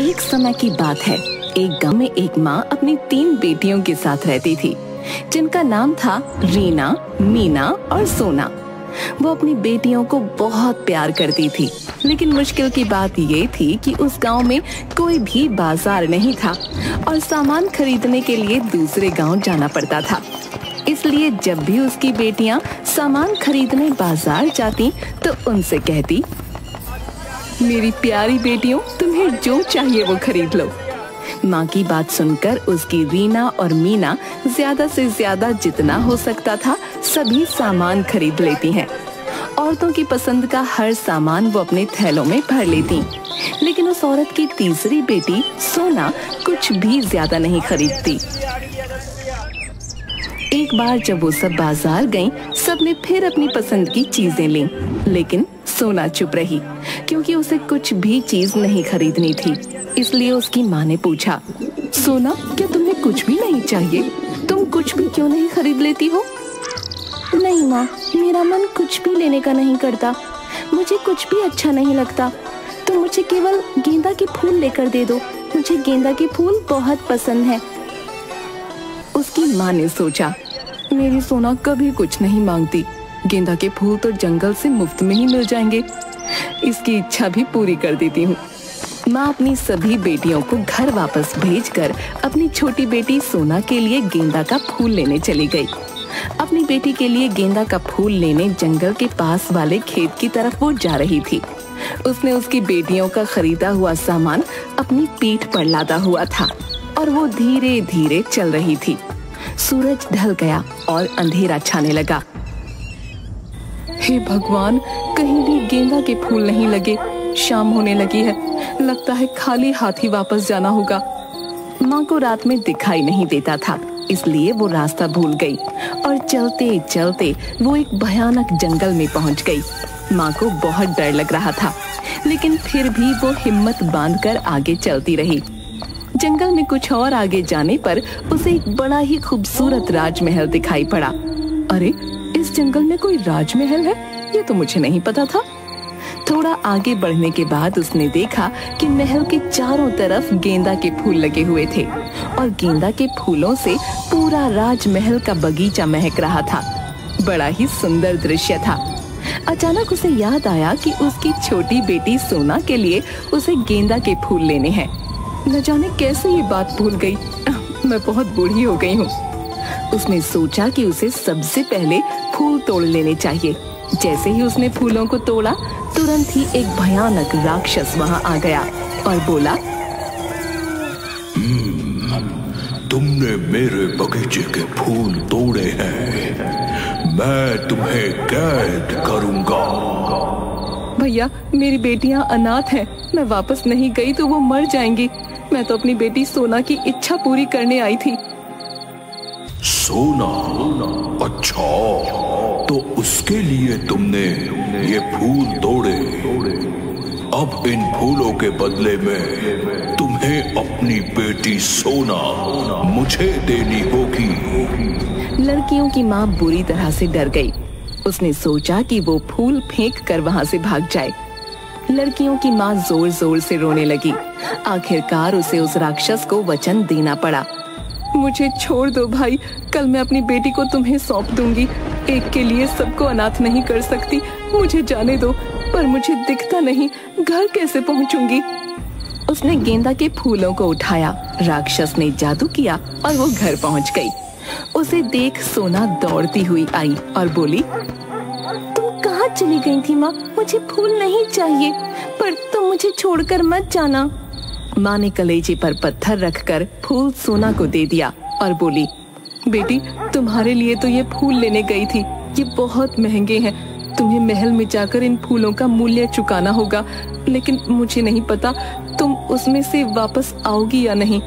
एक समय की बात है। एक गांव में एक माँ अपनी 3 बेटियों के साथ रहती थी, जिनका नाम था रीना, मीना और सोना। वो अपनी बेटियों को बहुत प्यार करती थी, लेकिन मुश्किल की बात ये थी कि उस गांव में कोई भी बाजार नहीं था और सामान खरीदने के लिए दूसरे गांव जाना पड़ता था। इसलिए जब भी उसकी बेटियां सामान खरीदने बाजार जाती तो उनसे कहती, मेरी प्यारी बेटियों, तुम्हें जो चाहिए वो खरीद लो। माँ की बात सुनकर उसकी रीना और मीना ज्यादा से ज्यादा जितना हो सकता था सभी सामान खरीद लेती हैं। औरतों की पसंद का हर सामान वो अपने थैलों में भर लेती, लेकिन उस औरत की तीसरी बेटी सोना कुछ भी ज्यादा नहीं खरीदती। एक बार जब वो सब बाजार गईं, सबने फिर अपनी पसंद की चीजें लीं, लेकिन सोना चुप रही, क्योंकि उसे कुछ भी चीज नहीं खरीदनी थी। इसलिए उसकी माँ ने पूछा, सोना, क्या तुम्हें कुछ भी नहीं चाहिए? तुम कुछ भी क्यों नहीं खरीद लेती हो? नहीं माँ, मेरा मन कुछ भी लेने का नहीं करता। मुझे कुछ भी अच्छा नहीं लगता। तुम मुझे केवल गेंदा के फूल लेकर दे दो। मुझे गेंदा के फूल बहुत पसंद है। उसकी माँ ने सोचा, मेरी सोना कभी कुछ नहीं मांगती। गेंदा के फूल तो जंगल से मुफ्त में ही मिल जाएंगे। इसकी इच्छा भी पूरी कर देती हूँ। माँ अपनी सभी बेटियों को घर वापस भेजकर अपनी छोटी बेटी सोना के लिए गेंदा का फूल लेने चली गई। अपनी बेटी के लिए गेंदा का फूल लेने जंगल के पास वाले खेत की तरफ वो जा रही थी। उसने उसकी बेटियों का खरीदा हुआ सामान अपनी पीठ पर लादा हुआ था और वो धीरे धीरे चल रही थी। सूरज ढल गया और अंधेरा छाने लगा। हे भगवान, कहीं भी गेंदा के फूल नहीं लगे। शाम होने लगी है, लगता है खाली हाथ ही वापस जाना होगा। माँ को रात में दिखाई नहीं देता था, इसलिए वो रास्ता भूल गई और चलते चलते वो एक भयानक जंगल में पहुंच गई। माँ को बहुत डर लग रहा था, लेकिन फिर भी वो हिम्मत बांधकर आगे चलती रही। जंगल में कुछ और आगे जाने पर उसे एक बड़ा ही खूबसूरत राजमहल दिखाई पड़ा। अरे, इस जंगल में कोई राजमहल है? ये तो मुझे नहीं पता था। थोड़ा आगे बढ़ने के बाद उसने देखा कि महल के चारों तरफ गेंदा के फूल लगे हुए थे और गेंदा के फूलों से पूरा राजमहल का बगीचा महक रहा था। बड़ा ही सुंदर दृश्य था। अचानक उसे याद आया कि उसकी छोटी बेटी सोना के लिए उसे गेंदा के फूल लेने हैं। न जाने कैसे ये बात भूल गई। मैं बहुत बूढ़ी हो गई हूँ। उसने सोचा कि उसे सबसे पहले फूल तोड़ लेने चाहिए। जैसे ही उसने फूलों को तोड़ा, तुरंत ही एक भयानक राक्षस वहाँ आ गया और बोला, तुमने मेरे बगीचे के फूल तोड़े हैं, मैं तुम्हें कैद करूंगा। भैया, मेरी बेटियां अनाथ हैं। मैं वापस नहीं गई तो वो मर जाएंगी। मैं तो अपनी बेटी सोना की इच्छा पूरी करने आई थी। सोना? अच्छा, तो उसके लिए तुमने ये फूल तोड़े। अब इन फूलों के बदले में तुम्हें अपनी बेटी सोना मुझे देनी होगी। लड़कियों की माँ बुरी तरह से डर गई। उसने सोचा कि वो फूल फेंक कर वहाँ से भाग जाए। लड़कियों की माँ जोर जोर से रोने लगी। आखिरकार उसे उस राक्षस को वचन देना पड़ा। मुझे छोड़ दो भाई, कल मैं अपनी बेटी को तुम्हें सौंप दूंगी। एक के लिए सबको अनाथ नहीं कर सकती। मुझे जाने दो, पर मुझे दिखता नहीं, घर कैसे पहुंचूंगी? उसने गेंदा के फूलों को उठाया। राक्षस ने जादू किया और वो घर पहुंच गई। उसे देख सोना दौड़ती हुई आई और बोली, तुम कहाँ चली गई थी माँ? मुझे फूल नहीं चाहिए, पर तुम मुझे छोड़कर मत जाना। माँ ने कलेजे पर पत्थर रखकर फूल सोना को दे दिया और बोली, बेटी, तुम्हारे लिए तो ये फूल लेने गई थी। ये बहुत महंगे हैं। तुम्हें महल में जाकर इन फूलों का मूल्य चुकाना होगा, लेकिन मुझे नहीं पता तुम उसमें से वापस आओगी या नहीं।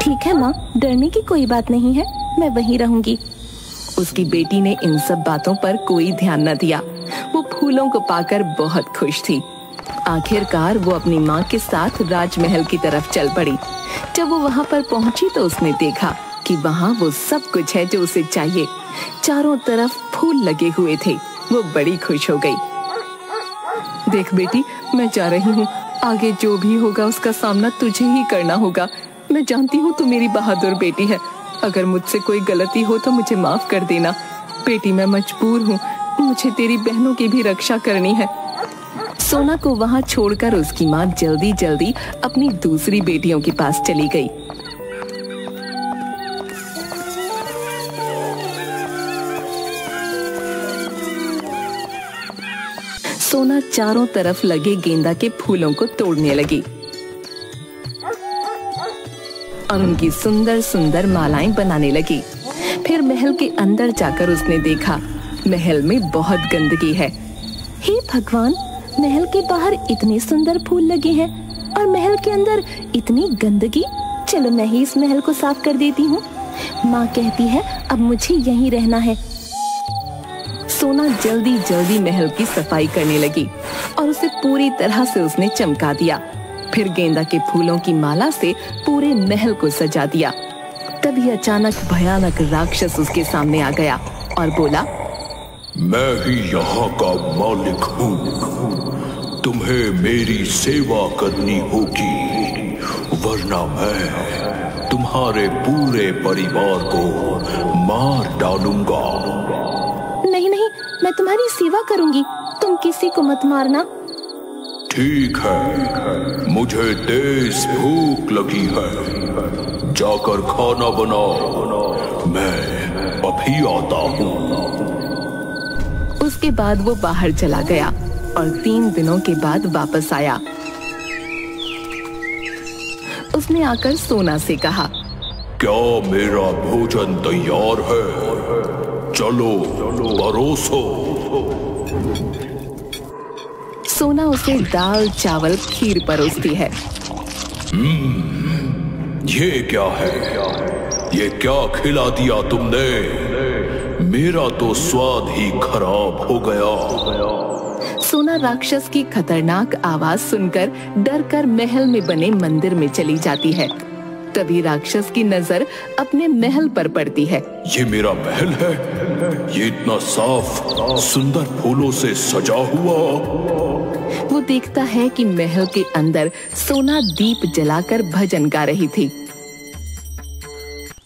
ठीक है माँ, डरने की कोई बात नहीं है, मैं वहीं रहूंगी। उसकी बेटी ने इन सब बातों पर कोई ध्यान न दिया। वो फूलों को पाकर बहुत खुश थी। आखिरकार वो अपनी माँ के साथ राजमहल की तरफ चल पड़ी। जब वो वहाँ पर पहुँची तो उसने देखा कि वहाँ वो सब कुछ है जो उसे चाहिए। चारों तरफ फूल लगे हुए थे। वो बड़ी खुश हो गई। देख बेटी, मैं जा रही हूँ, आगे जो भी होगा उसका सामना तुझे ही करना होगा। मैं जानती हूँ तू मेरी बहादुर बेटी है। अगर मुझसे कोई गलती हो तो मुझे माफ कर देना। बेटी मैं मजबूर हूँ, मुझे तेरी बहनों की भी रक्षा करनी है। सोना को वहाँ छोड़कर उसकी माँ जल्दी जल्दी अपनी दूसरी बेटियों के पास चली गई। सोना चारों तरफ लगे गेंदा के फूलों को तोड़ने लगी और उनकी सुंदर सुंदर मालाएं बनाने लगी। फिर महल के अंदर जाकर उसने देखा महल में बहुत गंदगी है। हे भगवान, महल के बाहर इतने सुंदर फूल लगे हैं और महल के अंदर इतनी गंदगी। चलो मैं ही इस महल को साफ कर देती हूँ। माँ कहती है अब मुझे यहीं रहना है। सोना जल्दी जल्दी महल की सफाई करने लगी और उसे पूरी तरह से उसने चमका दिया। फिर गेंदा के फूलों की माला से पूरे महल को सजा दिया। तभी अचानक भयानक राक्षस उसके सामने आ गया और बोला, मैं ही यहाँ का मालिक हूँ। तुम्हें मेरी सेवा करनी होगी, वरना मैं तुम्हारे पूरे परिवार को मार डालूंगा। नहीं नहीं, मैं तुम्हारी सेवा करूंगी, तुम किसी को मत मारना। ठीक है, मुझे तेज भूख लगी है, जाकर खाना बनाओ, मैं अभी आता हूँ। उसके बाद वो बाहर चला गया और 3 दिनों के बाद वापस आया। उसने आकर सोना से कहा, क्या मेरा भोजन तैयार है? चलो परोसो। सोना उसे दाल चावल खीर परोसती है। ये क्या है? ये क्या खिला दिया तुमने? मेरा तो स्वाद ही खराब हो गया। सोना राक्षस की खतरनाक आवाज सुनकर डरकर महल में बने मंदिर में चली जाती है। तभी राक्षस की नजर अपने महल पर पड़ती है। ये मेरा महल है? ये इतना साफ सुंदर फूलों से सजा हुआ। वो देखता है कि महल के अंदर सोना दीप जलाकर भजन गा रही थी।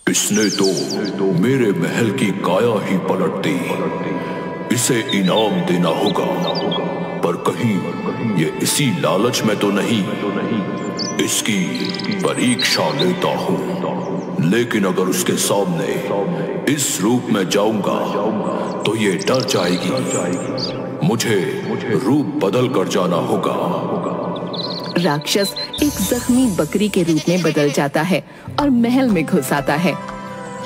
इसने तो मेरे महल की काया ही पलट दी। इसे इनाम देना होगा, पर कहीं ये इसी लालच में तो नहीं। इसकी परीक्षा लेता हूँ, लेकिन अगर उसके सामने इस रूप में जाऊंगा तो ये डर जाएगी। मुझे रूप बदल कर जाना होगा। राक्षस एक जख्मी बकरी के रूप में बदल जाता है और महल में घुस आता है।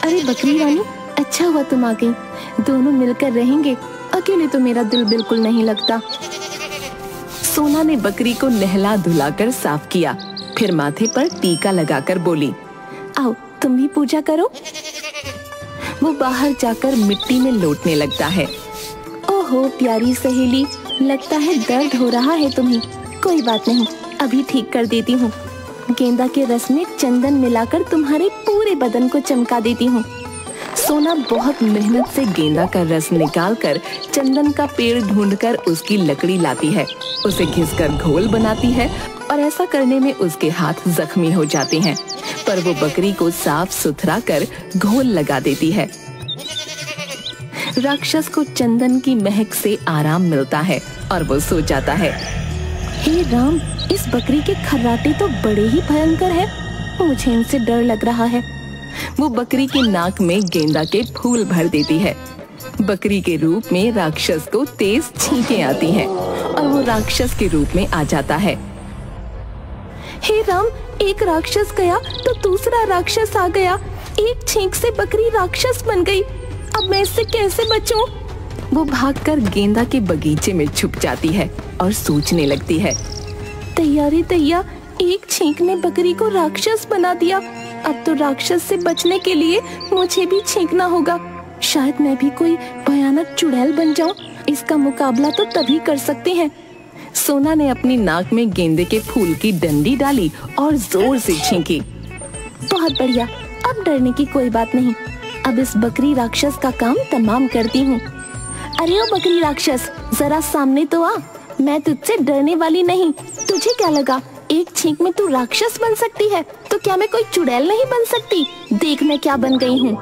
अरे बकरी रानी, अच्छा हुआ तुम आ गई। दोनों मिलकर रहेंगे, अकेले तो मेरा दिल बिल्कुल नहीं लगता। सोना ने बकरी को नहला धुलाकर साफ किया, फिर माथे पर टीका लगाकर बोली, आओ तुम भी पूजा करो। वो बाहर जाकर मिट्टी में लौटने लगता है। ओहो प्यारी सहेली, लगता है दर्द हो रहा है तुम्हें। कोई बात नहीं, अभी ठीक कर देती हूँ। गेंदा के रस में चंदन मिलाकर तुम्हारे पूरे बदन को चमका देती हूँ। सोना बहुत मेहनत से गेंदा का रस निकालकर चंदन का पेड़ ढूंढकर उसकी लकड़ी लाती है, उसे घिसकर घोल बनाती है और ऐसा करने में उसके हाथ जख्मी हो जाते हैं, पर वो बकरी को साफ सुथरा कर घोल लगा देती है। राक्षस को चंदन की महक से आराम मिलता है और वो सो जाता है। हे राम, इस बकरी के खर्राटे तो बड़े ही भयंकर हैं। मुझे इनसे डर लग रहा है। वो बकरी की नाक में गेंदा के फूल भर देती है। बकरी के रूप में राक्षस को तेज छींकें आती हैं और वो राक्षस के रूप में आ जाता है। हे राम, एक राक्षस गया तो दूसरा राक्षस आ गया। एक छींक से बकरी राक्षस बन गई। अब मैं इससे कैसे बचूं? वो भागकर गेंदा के बगीचे में छुप जाती है और सोचने लगती है, तैयारी तैया, एक छींक ने बकरी को राक्षस बना दिया। अब तो राक्षस से बचने के लिए मुझे भी छींकना होगा। शायद मैं भी कोई भयानक चुड़ैल बन जाऊं। इसका मुकाबला तो तभी कर सकते हैं। सोना ने अपनी नाक में गेंदे के फूल की डंडी डाली और जोर से छींकी। बहुत बढ़िया, अब डरने की कोई बात नहीं। अब इस बकरी राक्षस का काम तमाम करती हूँ। अरे ओ बकरी राक्षस, जरा सामने तो आ। मैं तुझसे डरने वाली नहीं। तुझे क्या लगा एक छींक में तू राक्षस बन सकती है? तो क्या मैं कोई चुड़ैल नहीं बन सकती? देख मैं क्या बन गई हूँ।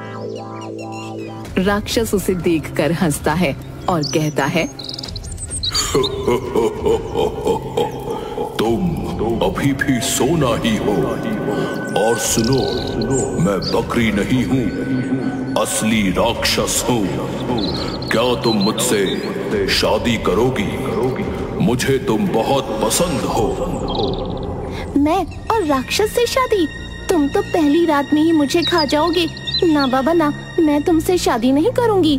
राक्षस उसे देखकर हंसता है और कहता है, तुम अभी भी सोना ही हो। और सुनो, मैं बकरी नहीं हूँ, असली राक्षस हूँ। क्या तुम मुझसे शादी करोगी? मुझे तुम बहुत पसंद हो। मैं और राक्षस से शादी? तुम तो पहली रात में ही मुझे खा जाओगे। ना बाबा ना, मैं तुमसे शादी नहीं करूंगी।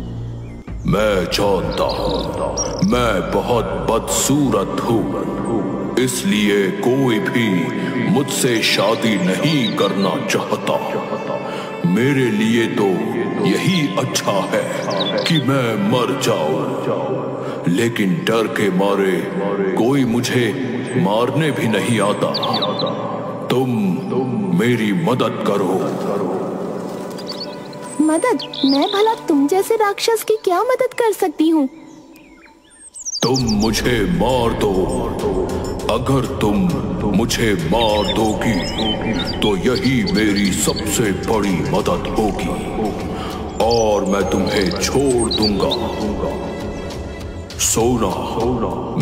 मैं जानता हूँ, मैं बहुत बदसूरत हूँ, इसलिए कोई भी मुझसे शादी नहीं करना चाहता। मेरे लिए तो यही अच्छा है कि मैं मर जाऊं, लेकिन डर के मारे कोई मुझे मारने भी नहीं आता। तुम मेरी मदद करो। मदद? मैं भला तुम जैसे राक्षस की क्या मदद कर सकती हूँ? तुम मुझे मार दो। अगर तुम मुझे मार दोगी तो यही मेरी सबसे बड़ी मदद होगी और मैं तुम्हें छोड़ दूंगा। सोना,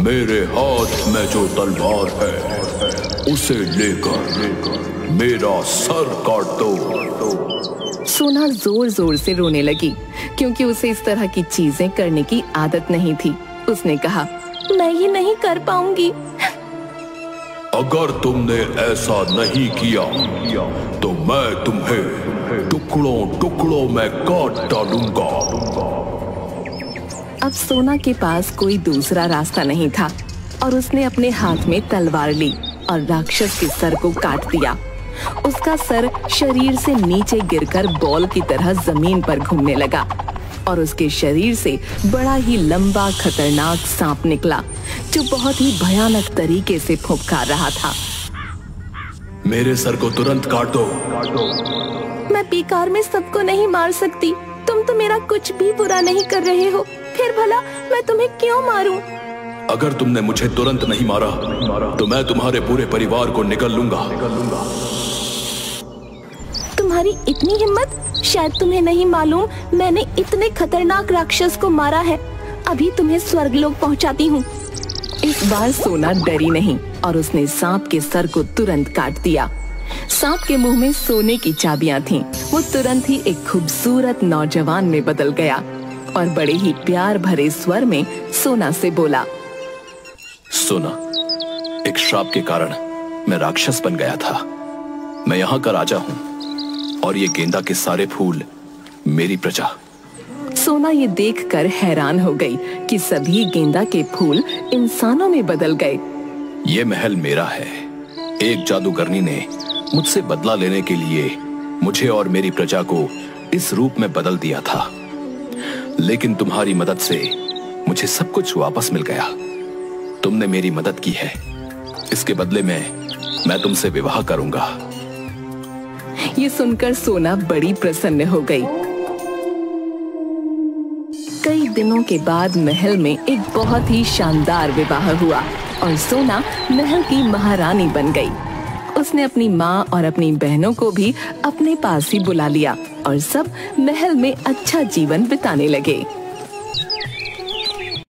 मेरे हाथ में जो तलवार है उसे लेकर मेरा सर काट दो। सोना जोर जोर से रोने लगी क्योंकि उसे इस तरह की चीजें करने की आदत नहीं थी। उसने कहा, मैं ये नहीं कर पाऊंगी। अगर तुमने ऐसा नहीं किया तो मैं तुम्हें टुकड़ों टुकड़ों में काट डालूंगा। अब सोना के पास कोई दूसरा रास्ता नहीं था और उसने अपने हाथ में तलवार ली और राक्षस के सर को काट दिया। उसका सर शरीर से नीचे गिरकर बॉल की तरह जमीन पर घूमने लगा और उसके शरीर से बड़ा ही लंबा खतरनाक सांप निकला जो बहुत ही भयानक तरीके से फुफकार रहा था। मेरे सर को तुरंत काट दो। मैं बेकार में सबको नहीं मार सकती। तुम तो मेरा कुछ भी बुरा नहीं कर रहे हो, फिर भला मैं तुम्हें क्यों मारूं? अगर तुमने मुझे तुरंत नहीं मारा तो मैं तुम्हारे पूरे परिवार को निगल लूंगा। तुम्हारी इतनी हिम्मत? शायद तुम्हें नहीं मालूम मैंने इतने खतरनाक राक्षस को मारा है। अभी तुम्हें स्वर्गलोक पहुंचाती हूँ। इस बार सोना डरी नहीं और उसने सांप के सर को तुरंत काट दिया। सांप के मुंह में सोने की चाबियां थीं। वो तुरंत ही एक खूबसूरत नौजवान में बदल गया और बड़े ही प्यार भरे स्वर में सोना से बोला, सोना, एक श्राप के कारण मैं राक्षस बन गया था। मैं यहाँ का राजा हूँ और ये गेंदा के सारे फूल मेरी प्रजा। सोना ये देखकर हैरान हो गई कि सभी गेंदा के फूल इंसानों में बदल गए। ये महल मेरा है। एक जादूगरनी ने मुझसे बदला लेने के लिए मुझे और मेरी प्रजा को इस रूप में बदल दिया था, लेकिन तुम्हारी मदद से मुझे सब कुछ वापस मिल गया। तुमने मेरी मदद की है, इसके बदले में मैं तुमसे विवाह करूंगा। ये सुनकर सोना बड़ी प्रसन्न हो गई। कई दिनों के बाद महल में एक बहुत ही शानदार विवाह हुआ और सोना महल की महारानी बन गई। उसने अपनी माँ और अपनी बहनों को भी अपने पास ही बुला लिया और सब महल में अच्छा जीवन बिताने लगे।